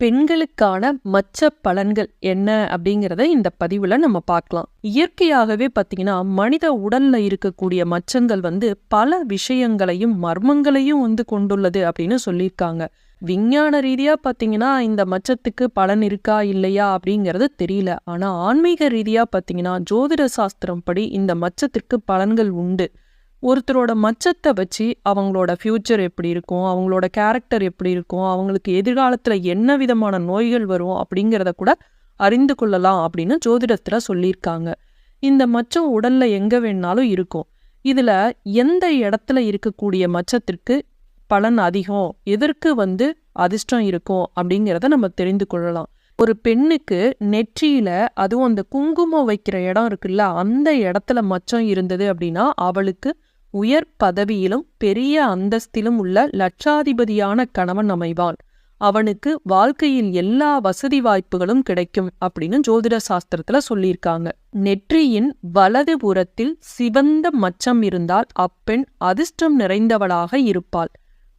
பெண்களுக்கான மச்ச பலன்கள் என்ன அப்படிங்கிறத இந்த பதிவுல நம்ம பார்க்கலாம். இயற்கையாகவே பார்த்தீங்கன்னா மனித உடல்ல இருக்கக்கூடிய மச்சங்கள் பல விஷயங்களையும் மர்மங்களையும் கொண்டுள்ளது அப்படின்னு சொல்லியிருக்காங்க. விஞ்ஞான ரீதியா பார்த்தீங்கன்னா இந்த மச்சத்துக்கு பலன் இருக்கா இல்லையா அப்படிங்கிறது தெரியல. ஆனா ஆன்மீக ரீதியா பார்த்தீங்கன்னா ஜோதிட சாஸ்திரம் படி இந்த மச்சத்திற்கு பலன்கள் உண்டு. ஒருத்தரோட மச்சத்தை வச்சு அவங்களோட ஃப்யூச்சர் எப்படி இருக்கும், அவங்களோட கேரக்டர் எப்படி இருக்கும், அவங்களுக்கு எதிர்காலத்துல என்ன விதமான நோய்கள் வரும் அப்படிங்கிறத கூட அறிந்து கொள்ளலாம் அப்படின்னு ஜோதிடத்துல சொல்லியிருக்காங்க. இந்த மச்சம் உடல்ல எங்க வேணாலும் இருக்கும். இதுல எந்த இடத்துல இருக்கக்கூடிய மச்சத்திற்கு பலன் அதிகம், எதற்கு அதிர்ஷ்டம் இருக்கும் அப்படிங்கிறத நம்ம தெரிந்து கொள்ளலாம். ஒரு பெண்ணுக்கு நெற்றியில, அதுவும் அந்த குங்குமம் வைக்கிற இடம் இருக்குல்ல, அந்த இடத்துல மச்சம் இருந்தது அப்படின்னா அவளுக்கு உயர் பதவியிலும் பெரிய அந்தஸ்திலும் உள்ள லட்சாதிபதியான கணவன் அமைவான். அவனுக்கு வாழ்க்கையில் எல்லா வசதி வாய்ப்புகளும் கிடைக்கும் அப்படின்னு ஜோதிட சாஸ்திரத்துல சொல்லியிருக்காங்க. நெற்றியின் வலது புறத்தில் சிவந்த மச்சம் இருந்தால் அப்பெண் அதிர்ஷ்டம் நிறைந்தவளாக இருப்பாள்.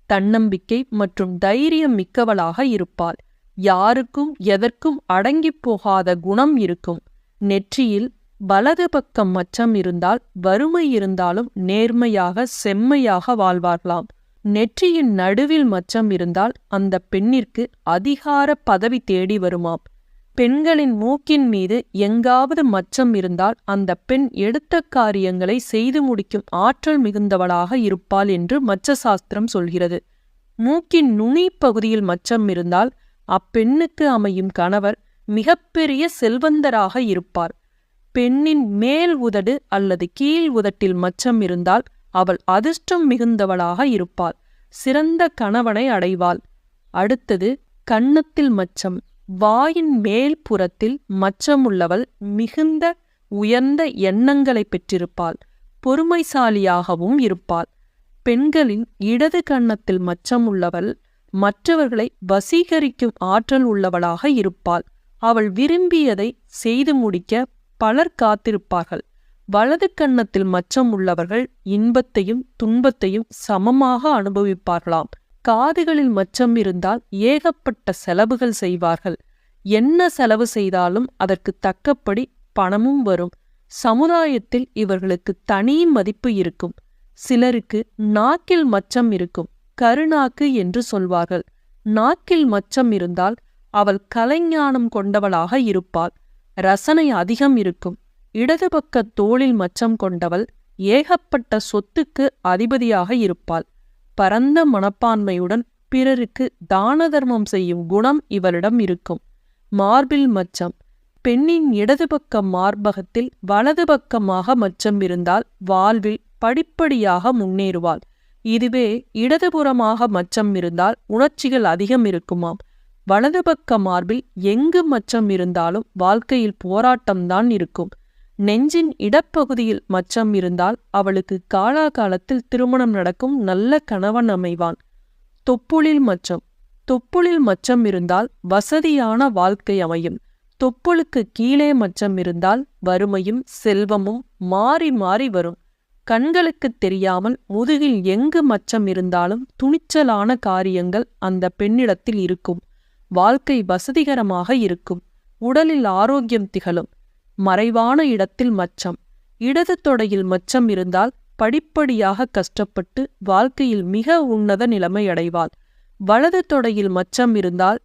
தன்னம்பிக்கை மற்றும் தைரியம் மிக்கவளாக இருப்பாள். யாருக்கும் எதற்கும் அடங்கி போகாத குணம் இருக்கும். நெற்றியில் வலது பக்கம் மச்சம் இருந்தால் வறுமை இருந்தாலும் நேர்மையாக செம்மையாக வாழ்வார்களாம். நெற்றியின் நடுவில் மச்சம் இருந்தால் அந்த பெண்ணிற்கு அதிகார பதவி தேடி வருமாம். பெண்களின் மூக்கின் மீது எங்காவது மச்சம் இருந்தால் அந்த பெண் எடுத்த காரியங்களை செய்து முடிக்கும் ஆற்றல் மிகுந்தவளாக இருப்பாள் என்று மச்ச சாஸ்திரம் சொல்கிறது. மூக்கின் நுனி பகுதியில் மச்சம் இருந்தால் அப்பெண்ணுக்கு அமையும் கணவர் மிகப்பெரிய செல்வந்தராக இருப்பார். பெண்ணின் மேல் உதடு அல்லது கீழ் உதட்டில் மச்சம் இருந்தால் அவள் அதிர்ஷ்டம் மிகுந்தவளாக இருப்பாள். சிறந்த கணவனை அடைவாள். அடுத்தது கன்னத்தில் மச்சம். வாயின் மேல் புறத்தில் மச்சமுள்ளவள் மிகுந்த உயர்ந்த எண்ணங்களை பெற்றிருப்பாள். பொறுமைசாலியாகவும் இருப்பாள். பெண்களின் இடது கன்னத்தில் மச்சம் உள்ளவள் மற்றவர்களை வசீகரிக்கும் ஆற்றல் உள்ளவளாக இருப்பாள். அவள் விரும்பியதை செய்து முடிக்க பலர் காத்திருப்பார்கள். வலது கன்னத்தில் மச்சம் உள்ளவர்கள் இன்பத்தையும் துன்பத்தையும் சமமாக அனுபவிப்பார்களாம். காதுகளில் மச்சம் இருந்தால் ஏகப்பட்ட செலவுகள் செய்வார்கள். என்ன செலவு செய்தாலும் அதற்கு தக்கபடி பணமும் வரும். சமுதாயத்தில் இவர்களுக்கு தனி மதிப்பு இருக்கும். சிலருக்கு நாக்கில் மச்சம் இருக்கும். கருநாக்கு என்று சொல்வார்கள். நாக்கில் மச்சம் இருந்தால் அவள் கலைஞானம் கொண்டவளாக இருப்பாள். ரசனை அதிகம் இருக்கும். இடது பக்க தோளில் மச்சம் கொண்டவள் ஏகப்பட்ட சொத்துக்கு அதிபதியாக இருப்பாள். பரந்த மனப்பான்மையுடன் பிறருக்கு தான தர்மம் செய்யும் குணம் இவளிடம் இருக்கும். மார்பில் மச்சம். பெண்ணின் இடது பக்க மார்பகத்தில் வலது பக்கமாக மச்சம் இருந்தால் வாழ்வில் படிப்படியாக முன்னேறுவாள். இதுவே இடதுபுறமாக மச்சம் இருந்தால் உணர்ச்சிகள் அதிகம் இருக்குமாம். வலது பக்க மார்பில் எங்கு மச்சம் இருந்தாலும் வாழ்க்கையில் போராட்டம்தான் இருக்கும். நெஞ்சின் இடப்பகுதியில் மச்சம் இருந்தால் அவளுக்கு காலாகாலத்தில் திருமணம் நடக்கும், நல்ல கணவன் அமைவான். தொப்புளில் மச்சம். தொப்புளில் மச்சம் இருந்தால் வசதியான வாழ்க்கை அமையும். தொப்புளுக்கு கீழே மச்சம் இருந்தால் வறுமையும் செல்வமும் மாறி மாறி வரும். கண்களுக்கு தெரியாமல் முதுகில் எங்கு மச்சம் இருந்தாலும் துணிச்சலான காரியங்கள் அந்த பெண்ணிடத்தில் இருக்கும். வாழ்க்கை வசதிகரமாக இருக்கும். உடலில் ஆரோக்கியம் திகழும். மறைவான இடத்தில் மச்சம். இடது தொடையில் மச்சம் இருந்தால் படிப்படியாக கஷ்டப்பட்டு வாழ்க்கையில் மிக உன்னத நிலைமை அடைவாள். வலது தொடையில் மச்சம் இருந்தால்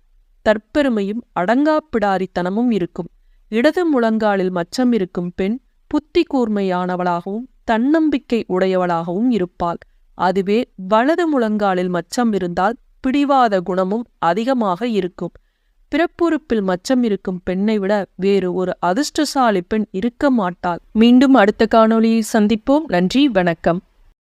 தற்பெருமையும் அடங்காப்பிடாரித்தனமும் இருக்கும். இடது முழங்காலில் மச்சம் இருக்கும் பெண் புத்தி கூர்மையானவளாகவும் தன்னம்பிக்கை உடையவளாகவும் இருப்பாள். அதுவே வலது முழங்காலில் மச்சம் இருந்தால் பிடிவாத குணமும் அதிகமாக இருக்கும். பிறப்புறுப்பில் மச்சம் இருக்கும் பெண்ணை விட வேறு ஒரு அதிர்ஷ்டசாலி பெண் இருக்க மாட்டாள். மீண்டும் அடுத்த காணொளியில் சந்திப்போம். நன்றி, வணக்கம்.